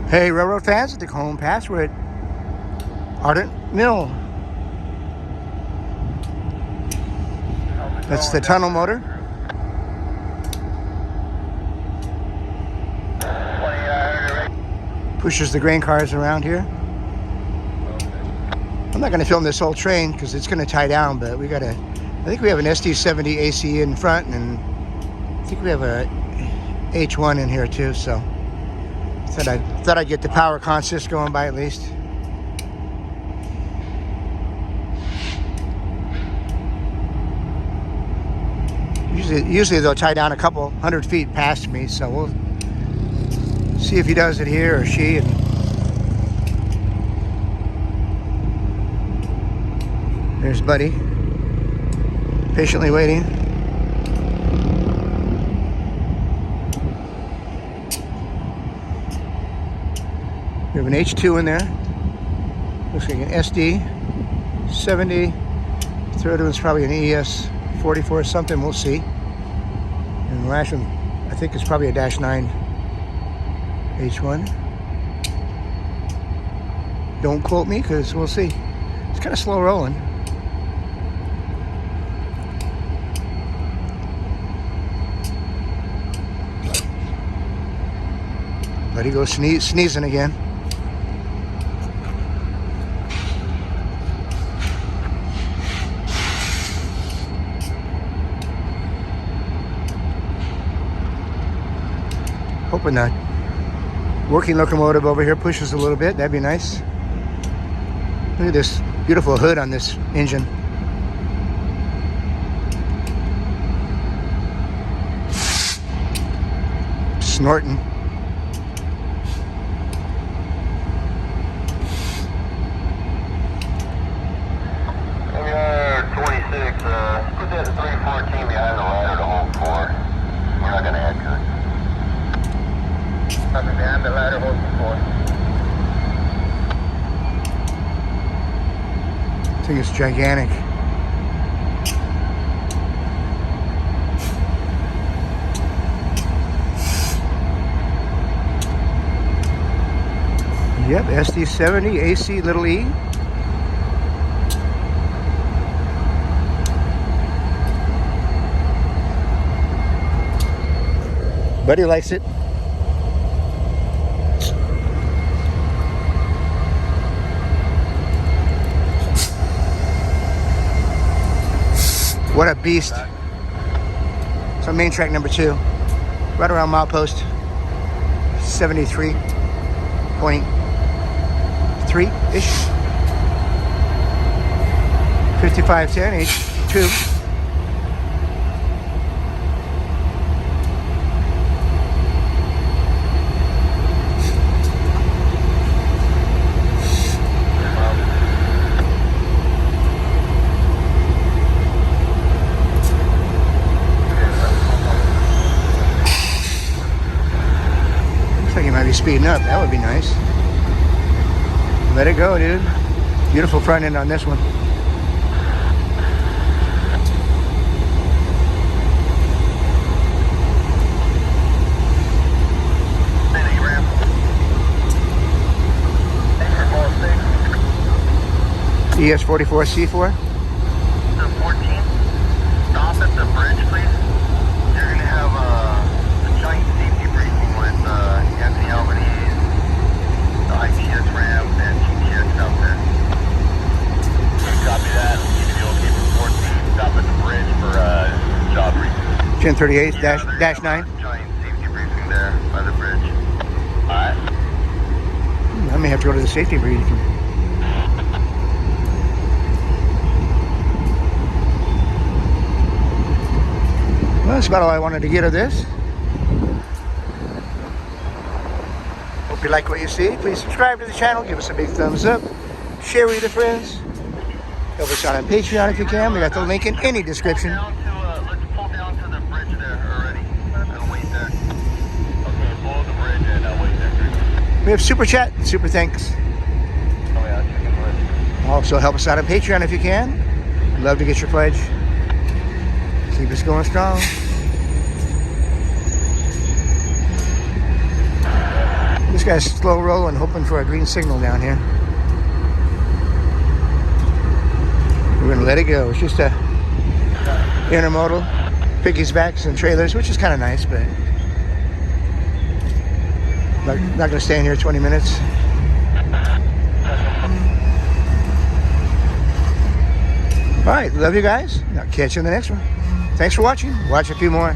Hey, railroad fans at the Cajon Pass, we're at Ardent Mill. That's the tunnel motor. Pushes the grain cars around here. I'm not going to film this whole train because it's going to tie down, but we got I think we have an SD70 AC in front, and I think we have a H1 in here too, so thought I'd get the power consist going by at least. Usually they'll tie down a couple 100 feet past me, so we'll see if he does it here or she. And there's Buddy, patiently waiting. We have an H2 in there. Looks like an SD70. Third one's probably an ES44 or something, we'll see. And the last one, I think, is probably a -9 H1. Don't quote me, because we'll see. It's kind of slow rolling. Buddy goes sneezing again. Hoping that working locomotive over here pushes a little bit. That'd be nice. Look at this beautiful hood on this engine. Snorting. We are 26. Put that 314 behind the ladder to hold 4. We're not going to add to it. Nothing behind the ladder, hold 4. I think it's gigantic. Yep, SD70 AC little e. Buddy likes it. What a beast. It's on main track number 2. Right around milepost 73.3-ish. 5510 H2. Might be speeding up. That would be nice. Let it go, dude. Beautiful front end on this one. ES44 C4. 14. Stop at the bridge, please. You're going to have a giant safety briefing with Anthony Albanese, the IPS ramp, and GPS out there. Copy that. I'll give you okay for 14. Stop at the bridge for job briefing. 1038-9. Giant safety briefing there by the bridge. Alright. I may have to go to the safety briefing. Well, that's about all I wanted to get of this. Hope you like what you see. Please subscribe to the channel. Give us a big thumbs up. Share with your friends. Help us out on Patreon if you can. We got the link in any description. Let's pull down to the bridge there already. And wait there. Okay, pull the bridge and wait there. We have super chat and super thanks. Oh yeah, chicken list. Also help us out on Patreon if you can. We'd love to get your pledge. Keep us going strong. This guy's slow rolling, hoping for a green signal down here. We're gonna let it go. It's just a intermodal, piggybacks and trailers, which is kind of nice, but not gonna stay in here 20 minutes. All right, love you guys. I'll catch you in the next one. Thanks for watching. Watch a few more.